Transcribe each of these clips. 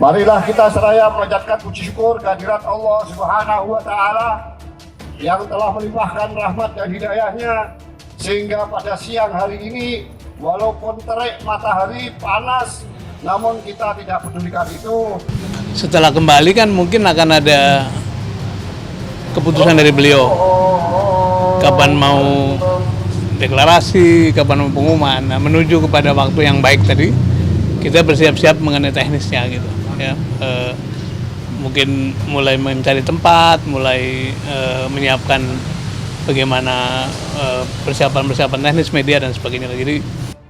Marilah kita seraya memanjatkan puji syukur kehadirat Allah Subhanahu wa Ta'ala yang telah melimpahkan rahmat dan hidayahnya sehingga pada siang hari ini walaupun terik matahari panas, namun kita tidak pedulikan itu. Setelah kembali kan mungkin akan ada keputusan dari beliau. Kapan mau deklarasi, kapan mau pengumuman. Nah, menuju kepada waktu yang baik tadi, kita bersiap-siap mengenai teknisnya gitu. Ya, mungkin mulai mencari tempat, mulai menyiapkan bagaimana persiapan teknis media dan sebagainya. Jadi,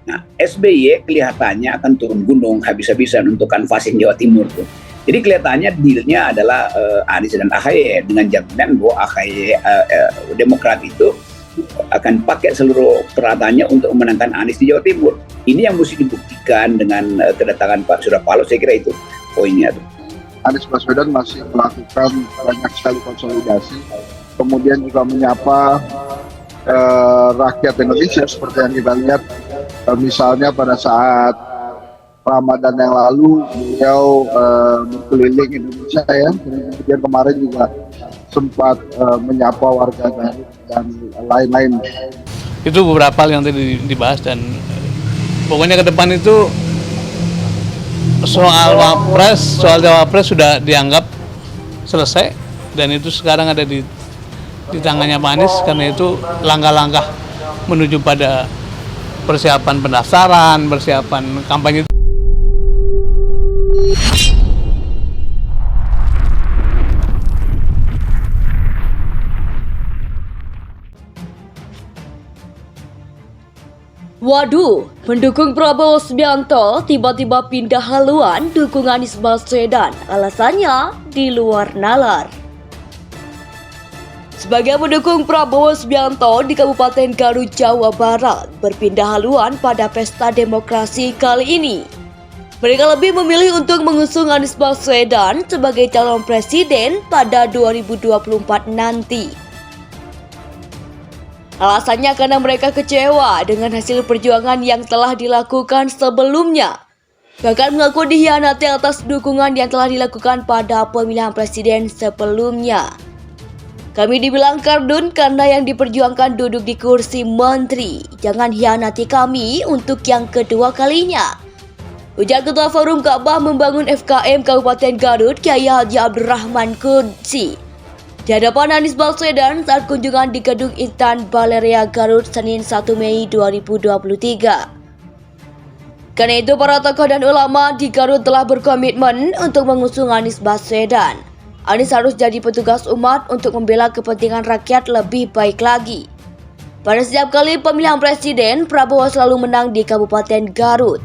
nah, SBY kelihatannya akan turun gunung habis-habisan untuk kanvasin Jawa Timur tuh. Jadi kelihatannya dealnya adalah Anies dan AHY dengan jaminan bahwa AHY Demokrat itu akan pakai seluruh peralatannya untuk memenangkan Anies di Jawa Timur. Ini yang mesti dibuktikan dengan kedatangan Pak Surya Paloh, saya kira itu poinnya tuh. Anies Baswedan masih melakukan banyak sekali konsolidasi, kemudian juga menyapa rakyat Indonesia seperti yang kita lihat misalnya pada saat Ramadan yang lalu beliau berkeliling Indonesia ya, kemudian kemarin juga sempat menyapa warga dan lain-lain. itu beberapa hal yang tadi dibahas dan pokoknya ke depan itu soal cawapres sudah dianggap selesai dan itu sekarang ada di tangannya Pak Anies, karena itu langkah-langkah menuju pada persiapan pendaftaran, persiapan kampanye. Waduh, pendukung Prabowo Subianto tiba-tiba pindah haluan dukung Anies Baswedan. Alasannya di luar nalar. Sebagai pendukung Prabowo Subianto di Kabupaten Garut, Jawa Barat, berpindah haluan pada pesta demokrasi kali ini. Mereka lebih memilih untuk mengusung Anies Baswedan sebagai calon presiden pada 2024 nanti. Alasannya karena mereka kecewa dengan hasil perjuangan yang telah dilakukan sebelumnya. Bahkan mengaku dikhianati atas dukungan yang telah dilakukan pada pemilihan presiden sebelumnya. Kami dibilang kardun karena yang diperjuangkan duduk di kursi menteri. Jangan hianati kami untuk yang kedua kalinya. Ujar Ketua Forum Ka'bah Membangun FKM Kabupaten Garut, Kyai Haji Abdurrahman Qudsi, di hadapan Anies Baswedan saat kunjungan di Gedung Intan Baleria Garut Senin 1 Mei 2023. Karena itu para tokoh dan ulama di Garut telah berkomitmen untuk mengusung Anies Baswedan. Anies harus jadi petugas umat untuk membela kepentingan rakyat lebih baik lagi. Pada setiap kali pemilihan presiden, Prabowo selalu menang di Kabupaten Garut.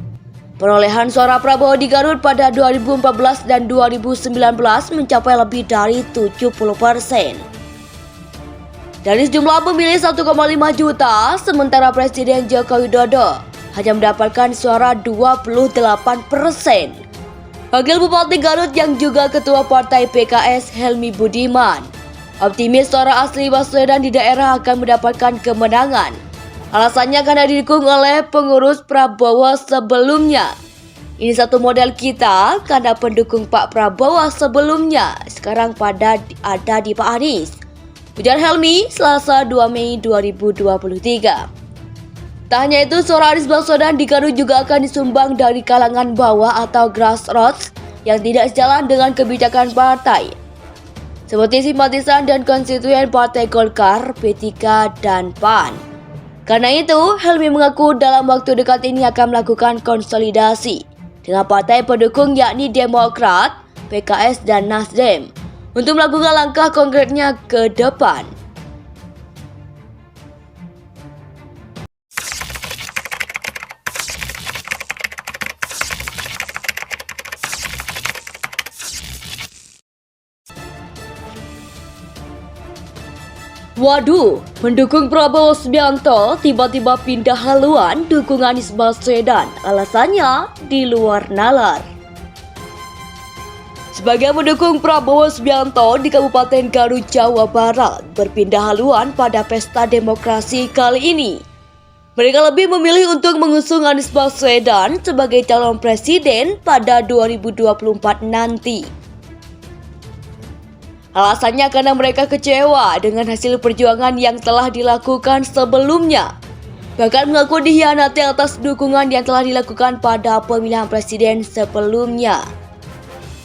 Perolehan suara Prabowo di Garut pada 2014 dan 2019 mencapai lebih dari 70%. Dari jumlah pemilih 1,5 juta, sementara Presiden Joko Widodo hanya mendapatkan suara 28%. Wakil Bupati Garut yang juga Ketua Partai PKS Helmi Budiman optimis suara asli Baswedan di daerah akan mendapatkan kemenangan. Alasannya karena didukung oleh pengurus Prabowo sebelumnya. Ini satu model kita karena pendukung Pak Prabowo sebelumnya sekarang ada di Pak Anies. Ujar Helmi Selasa 2 Mei 2023. Tak hanya itu, suara Anies Baswedan di Garut juga akan disumbang dari kalangan bawah atau grassroots yang tidak sejalan dengan kebijakan partai, seperti simpatisan dan konstituen Partai Golkar, P3, dan PAN. Karena itu, Helmi mengaku dalam waktu dekat ini akan melakukan konsolidasi dengan partai pendukung yakni Demokrat, PKS, dan Nasdem untuk melakukan langkah konkretnya ke depan. Waduh, pendukung Prabowo Subianto tiba-tiba pindah haluan dukung Anies Baswedan. Alasannya di luar nalar. Sebagai pendukung Prabowo Subianto di Kabupaten Garut, Jawa Barat, berpindah haluan pada pesta demokrasi kali ini. Mereka lebih memilih untuk mengusung Anies Baswedan sebagai calon presiden pada 2024 nanti. Alasannya karena mereka kecewa dengan hasil perjuangan yang telah dilakukan sebelumnya. Bahkan mengaku dikhianati atas dukungan yang telah dilakukan pada pemilihan presiden sebelumnya.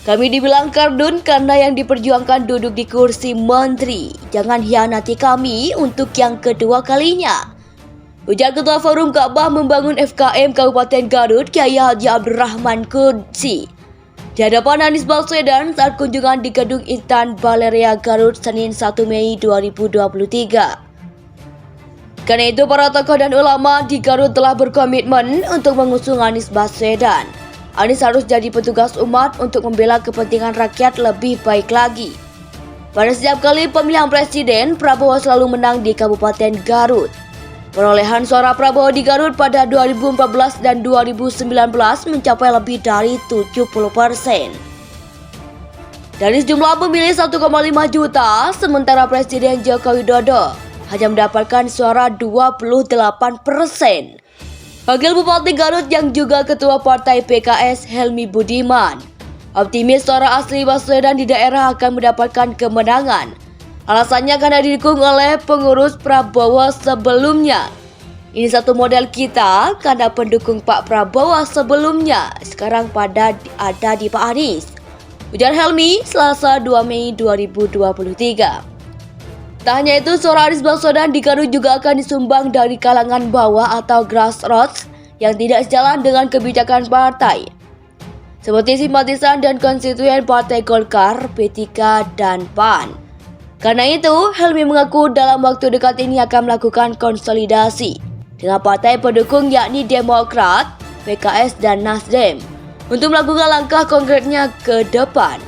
Kami dibilang kardun karena yang diperjuangkan duduk di kursi menteri. Jangan hianati kami untuk yang kedua kalinya. Ujar Ketua Forum Ka'bah Membangun FKM Kabupaten Garut, Kyai Haji Abdurrahman Qudsi, di hadapan Anies Baswedan saat kunjungan di Gedung Intan Baleria Garut Senin 1 Mei 2023. Karena itu para tokoh dan ulama di Garut telah berkomitmen untuk mengusung Anies Baswedan. Anies harus jadi petugas umat untuk membela kepentingan rakyat lebih baik lagi. Pada setiap kali pemilihan presiden, Prabowo selalu menang di Kabupaten Garut. Perolehan suara Prabowo di Garut pada 2014 dan 2019 mencapai lebih dari 70%. Dari sejumlah pemilih 1,5 juta, sementara Presiden Joko Widodo hanya mendapatkan suara 28%. Wakil Bupati Garut yang juga Ketua Partai PKS Helmi Budiman optimis suara asli Baswedan di daerah akan mendapatkan kemenangan. Alasannya karena didukung oleh pengurus Prabowo sebelumnya. Ini satu model kita karena pendukung Pak Prabowo sebelumnya sekarang pada ada di Pak Anies. Ujar Helmi Selasa 2 Mei 2023. Tak hanya itu, suara Anies Baswedan di Garut juga akan disumbang dari kalangan bawah atau grassroots yang tidak sejalan dengan kebijakan partai, seperti simpatisan dan konstituen Partai Golkar, P3, dan PAN. Karena itu, Helmi mengaku dalam waktu dekat ini akan melakukan konsolidasi dengan partai pendukung yakni Demokrat, PKS, dan Nasdem untuk melakukan langkah konkretnya ke depan.